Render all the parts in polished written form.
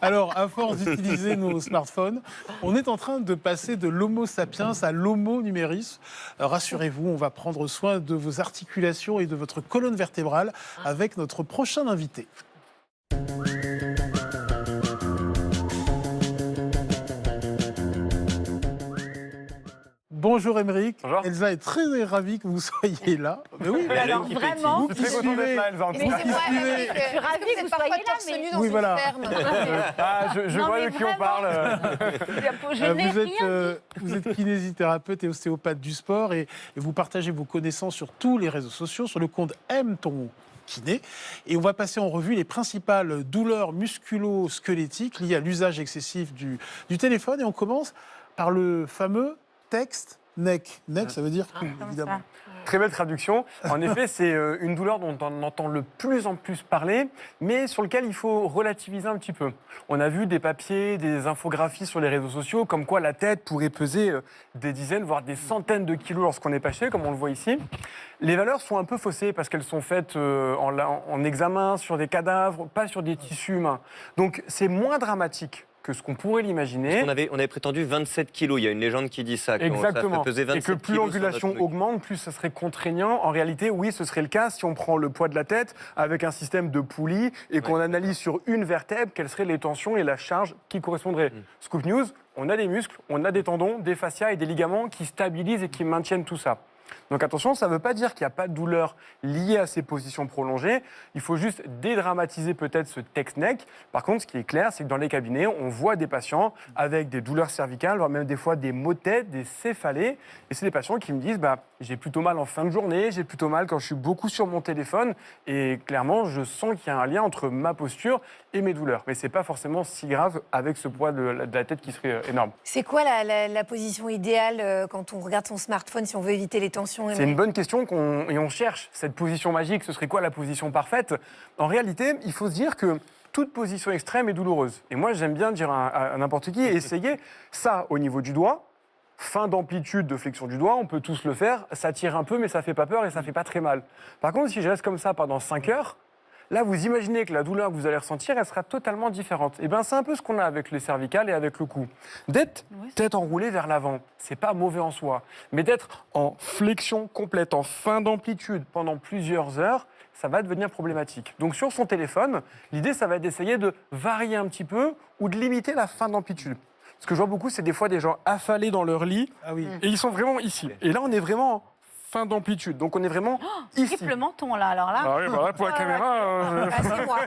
Alors, à force d'utiliser nos smartphones, on est en train de passer de l'homo sapiens à l'homo numéris. Rassurez-vous, on va prendre soin de vos articulations et de votre colonne vertébrale avec notre prochain invité. Bonjour Émeric. Bonjour. Elsa est très ravie que vous soyez là. Mais oui, Alors vraiment, Je suis très content d'être là, Elsa. mais c'est vrai, je suis ravie que vous soyez là, mais oui, voilà. Je Non, vois mais de qui on vraiment. parle. je n'ai rien. Vous êtes kinésithérapeute et ostéopathe du sport et vous partagez vos connaissances sur tous les réseaux sociaux, sur le compte Aime ton kiné. Et on va passer en revue les principales douleurs musculo-squelettiques liées à l'usage excessif du téléphone. Et on commence par le fameux text neck. Neck, ça veut dire cou, évidemment. Très belle traduction. En effet, c'est une douleur dont on entend le plus en plus parler, mais sur lequel il faut relativiser un petit peu. On a vu des papiers, des infographies sur les réseaux sociaux, comme quoi la tête pourrait peser des dizaines, voire des centaines de kilos lorsqu'on est pâché, comme on le voit ici. Les valeurs sont un peu faussées parce qu'elles sont faites en examen sur des cadavres, pas sur des tissus humains. Donc c'est moins dramatique que ce qu'on pourrait l'imaginer. On avait prétendu 27 kilos. Il y a une légende qui dit ça. Exactement. Ça fait peser 27 et que plus kilos sur l'angulation notre truc. augmente, plus ça serait contraignant. En réalité, oui, ce serait le cas si on prend le poids de la tête avec un système de poulies et qu'on analyse sur une vertèbre quelles seraient les tensions et la charge qui correspondraient. Scoop News, on a des muscles, on a des tendons, des fascias et des ligaments qui stabilisent et qui maintiennent tout ça. Donc attention, ça ne veut pas dire qu'il n'y a pas de douleur liée à ces positions prolongées. Il faut juste dédramatiser peut-être ce text neck. Par contre, ce qui est clair, c'est que dans les cabinets, on voit des patients avec des douleurs cervicales, voire même des fois des maux de tête, des céphalées. Et c'est des patients qui me disent j'ai plutôt mal en fin de journée, j'ai plutôt mal quand je suis beaucoup sur mon téléphone. Et clairement, je sens qu'il y a un lien entre ma posture et mes douleurs. Mais ce n'est pas forcément si grave avec ce poids de la tête qui serait énorme. C'est quoi la position idéale quand on regarde son smartphone si on veut éviter les tensions? C'est une bonne question et on cherche cette position magique. Ce serait quoi la position parfaite? En réalité, il faut se dire que toute position extrême est douloureuse. Et moi, j'aime bien dire à n'importe qui, essayez ça au niveau du doigt, fin d'amplitude de flexion du doigt, on peut tous le faire. Ça tire un peu, mais ça fait pas peur et ça fait pas très mal. Par contre, si je reste comme ça pendant 5 heures, là, vous imaginez que la douleur que vous allez ressentir, elle sera totalement différente. Et bien, c'est un peu ce qu'on a avec les cervicales et avec le cou. D'être tête enroulée vers l'avant, c'est pas mauvais en soi. Mais d'être en flexion complète, en fin d'amplitude pendant plusieurs heures, ça va devenir problématique. Donc, sur son téléphone, l'idée, ça va être d'essayer de varier un petit peu ou de limiter la fin d'amplitude. Ce que je vois beaucoup, c'est des fois des gens affalés dans leur lit et ils sont vraiment ici. Et là, on est vraiment fin d'amplitude. Donc on est vraiment ici. Triple menton là, alors là. Ah oui, voilà, pour la caméra. C'est moi.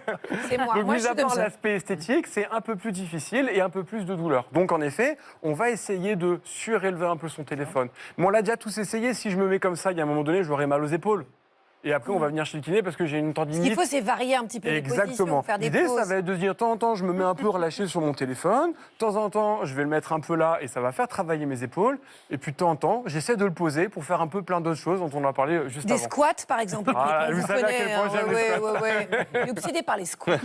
C'est moi. Donc, Moi, je mis à suis comme part ça. l'aspect esthétique, c'est un peu plus difficile et un peu plus de douleur. Donc, en effet, on va essayer de surélever un peu son téléphone. Mais on l'a déjà tous essayé. Si je me mets comme ça, il y a un moment donné, j'aurai mal aux épaules. Et après, on va venir chez le kiné parce que j'ai une Ce tendinite. qu'il faut, c'est varier un petit peu les positions, Exactement. faire des L'idée, pauses. ça va être de se dire, de temps en temps, je me mets un peu relâché sur mon téléphone. De temps en temps, je vais le mettre un peu là et ça va faire travailler mes épaules. Et puis, de temps en temps, j'essaie de le poser pour faire un peu plein d'autres choses dont on a parlé juste Des avant. squats, par exemple. Ah, On vous savez à quel point j'aime les squats. ouais. Il est obsédé par les squats.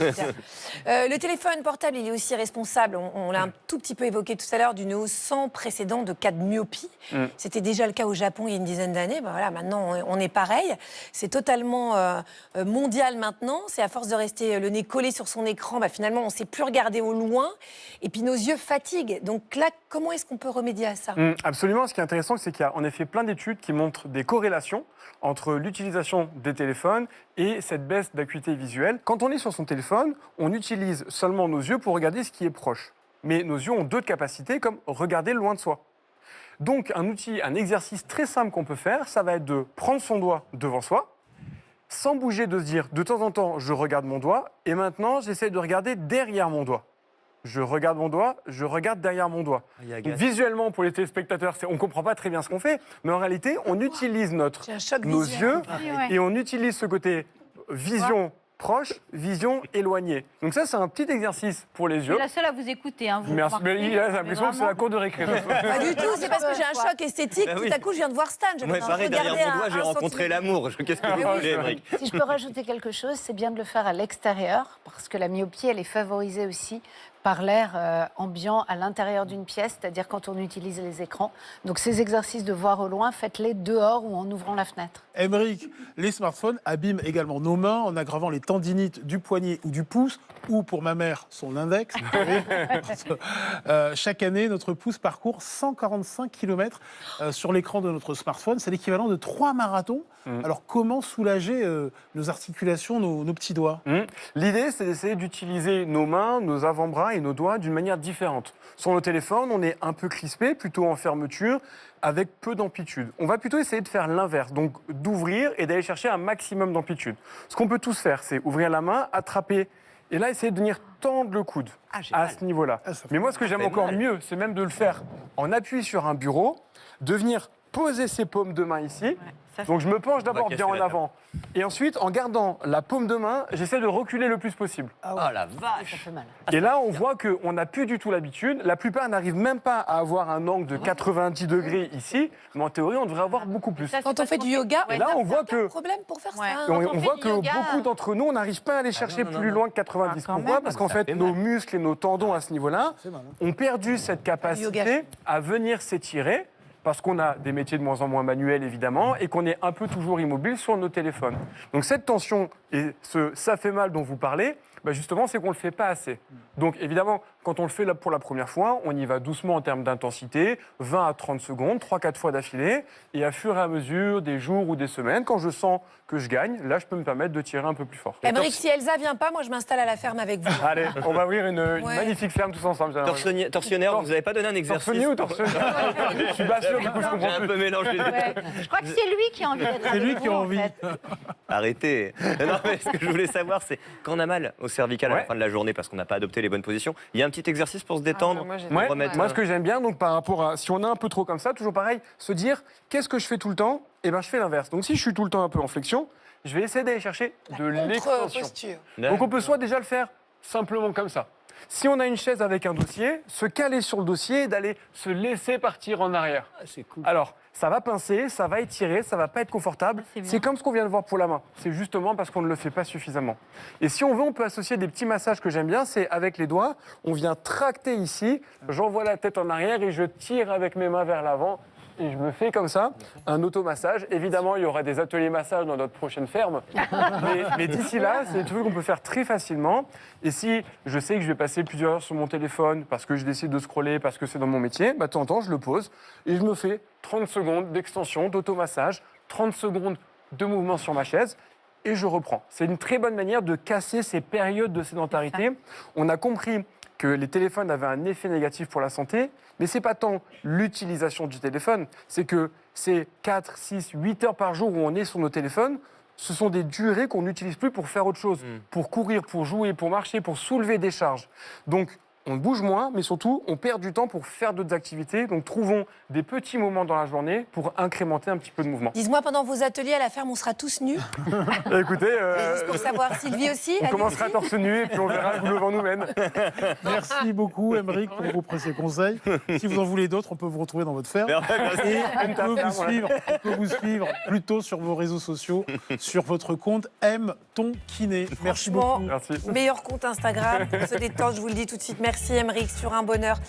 Le téléphone portable, il est aussi responsable, on l'a un tout petit peu évoqué tout à l'heure, d'une hausse sans précédent de cas de myopie. C'était déjà le cas au Japon il y a une dizaine d'années. Ben voilà, maintenant, on est pareil. C'est totalement mondial maintenant. C'est à force de rester le nez collé sur son écran, finalement, on ne sait plus regarder au loin. Et puis, nos yeux fatiguent. Donc là, comment est-ce qu'on peut remédier à ça? Absolument. Ce qui est intéressant, c'est qu'il y a en effet plein d'études qui montrent des corrélations entre l'utilisation des téléphones et cette baisse d'acuité visuelle. Quand on est sur son téléphone, on utilise seulement nos yeux pour regarder ce qui est proche. Mais nos yeux ont d'autres capacités, comme regarder loin de soi. Donc, un exercice très simple qu'on peut faire, ça va être de prendre son doigt devant soi, sans bouger, de se dire, de temps en temps, je regarde mon doigt, et maintenant, j'essaie de regarder derrière mon doigt. Je regarde mon doigt, je regarde derrière mon doigt. Donc, visuellement, pour les téléspectateurs, on ne comprend pas très bien ce qu'on fait, mais en réalité, on utilise J'ai un choc nos visuel. yeux et on utilise ce côté vision proche, vision éloignée. Donc ça, c'est un petit exercice pour les Je yeux. suis la seule à vous écouter. Hein, vous Merci. remarquez, Mais il a l'impression que c'est la vraiment. cour de récré. Pas du tout, c'est parce que j'ai un choc esthétique. Ah oui. Tout à coup, je viens de voir Stan. J'avais Ouais, envie de pareil, derrière regarder mon doigt, j'ai un rencontré centimètre. l'amour. Qu'est-ce que vous voulez, Émeric? Si je peux rajouter quelque chose, c'est bien de le faire à l'extérieur, parce que la myopie, elle est favorisée aussi par l'air ambiant à l'intérieur d'une pièce, c'est-à-dire quand on utilise les écrans. Donc ces exercices de voir au loin, faites-les dehors ou en ouvrant la fenêtre. Émeric, les smartphones abîment également nos mains en aggravant les tensions tendinite du poignet ou du pouce, ou pour ma mère, son index. Chaque année, notre pouce parcourt 145 km sur l'écran de notre smartphone. C'est l'équivalent de 3 marathons. Alors, comment soulager nos articulations, nos petits doigts? L'idée, c'est d'essayer d'utiliser nos mains, nos avant-bras et nos doigts d'une manière différente. Sur nos téléphones, on est un peu crispé, plutôt en fermeture, avec peu d'amplitude. On va plutôt essayer de faire l'inverse, donc d'ouvrir et d'aller chercher un maximum d'amplitude. Ce qu'on peut tous faire, c'est ouvrir la main, attraper, et là, essayer de venir tendre le coude à ce niveau-là. Mais moi, ce que j'aime encore mieux, c'est même de le faire en appui sur un bureau, de venir poser ses paumes de main ici. Donc je me penche d'abord bien en avant. Et ensuite, en gardant la paume de main, j'essaie de reculer le plus possible. Oh la Ça vache. fait mal. Et là, on voit qu'on n'a plus du tout l'habitude. La plupart n'arrivent même pas à avoir un angle de 90 degrés ici. Mais en théorie, on devrait avoir beaucoup plus. Ça, c'est Quand on parce fait qu'on du yoga, Et là, on voit il y a un que... problème pour faire Ouais. ça. Et on, Quand on on fait voit du que yoga- beaucoup d'entre nous, on n'arrive pas à aller chercher non, plus non. loin que 90. quand Pourquoi même. Parce qu'en Ça fait, fait nos mal. muscles et nos tendons à ce niveau-là C'est marrant. ont perdu cette capacité à venir s'étirer parce qu'on a des métiers de moins en moins manuels, évidemment, et qu'on est un peu toujours immobile sur nos téléphones. Donc cette tension et ce « ça fait mal » dont vous parlez, bah justement, c'est qu'on ne le fait pas assez. Donc évidemment, quand on le fait là pour la première fois, on y va doucement en termes d'intensité, 20 à 30 secondes, 3-4 fois d'affilée, et à fur et à mesure des jours ou des semaines, quand je sens que je gagne, là, je peux me permettre de tirer un peu plus fort. Émeric, si Elsa vient pas, moi je m'installe à la ferme avec vous. Allez, on va ouvrir une Ouais. magnifique ferme tous ensemble. j'ai l'impression. Torsionnaire, vous nous avez pas donné un Torse exercice nu ou torse nu Je suis pas sûr, du coup, je J'ai comprends un plus. peu mélangé les deux. Ouais. Je crois que c'est lui qui a envie d'être C'est lui avec qui a vous, en envie. fait. Arrêtez. Non, mais ce que je voulais savoir, c'est quand on a mal au cervical à la Ouais. fin de la journée parce qu'on n'a pas adopté les bonnes positions, il y a un petit exercice pour se détendre. moi, j'ai- pour Ouais, remettre, moi, ce que j'aime bien, donc par rapport à si on est un peu trop comme ça, toujours pareil, se dire qu'est-ce que je fais tout le temps. Eh ben, je fais l'inverse. Donc, si je suis tout le temps un peu en flexion, je vais essayer d'aller chercher de l'extension. Contre-posture. Donc, on peut soit déjà le faire simplement comme ça. Si on a une chaise avec un dossier, se caler sur le dossier et d'aller se laisser partir en arrière. C'est cool. Alors, ça va pincer, ça va étirer, ça va pas être confortable. C'est bien. C'est comme ce qu'on vient de voir pour la main. C'est justement parce qu'on ne le fait pas suffisamment. Et si on veut, on peut associer des petits massages que j'aime bien. C'est avec les doigts, on vient tracter ici, j'envoie la tête en arrière et je tire avec mes mains vers l'avant. Et je me fais comme ça, un automassage. Évidemment, il y aura des ateliers massage dans notre prochaine ferme. Mais d'ici là, c'est des trucs qu'on peut faire très facilement. Et si je sais que je vais passer plusieurs heures sur mon téléphone parce que je décide de scroller, parce que c'est dans mon métier, bah, de temps en temps, je le pose et je me fais 30 secondes d'extension, d'automassage, 30 secondes de mouvement sur ma chaise. Et je reprends. C'est une très bonne manière de casser ces périodes de sédentarité. On a compris que les téléphones avaient un effet négatif pour la santé, mais ce n'est pas tant l'utilisation du téléphone, c'est que ces 4, 6, 8 heures par jour où on est sur nos téléphones, ce sont des durées qu'on n'utilise plus pour faire autre chose, pour courir, pour jouer, pour marcher, pour soulever des charges. Donc, on bouge moins, mais surtout, on perd du temps pour faire d'autres activités. Donc, trouvons des petits moments dans la journée pour incrémenter un petit peu de mouvement. Dis-moi, pendant vos ateliers à la ferme, on sera tous nus. Écoutez, Juste pour savoir, Sylvie aussi. on commencera torse nu et puis on verra où le vent nous mène. Merci beaucoup, Émeric, pour vos précieux conseils. Si vous en voulez d'autres, on peut vous retrouver dans votre ferme. Et on peut vous suivre plutôt sur vos réseaux sociaux, sur votre compte M ton kiné. Merci Franchement, beaucoup. Merci. Meilleur compte Instagram pour se détendre, je vous le dis tout de suite. Merci Émeric, sur un bonheur.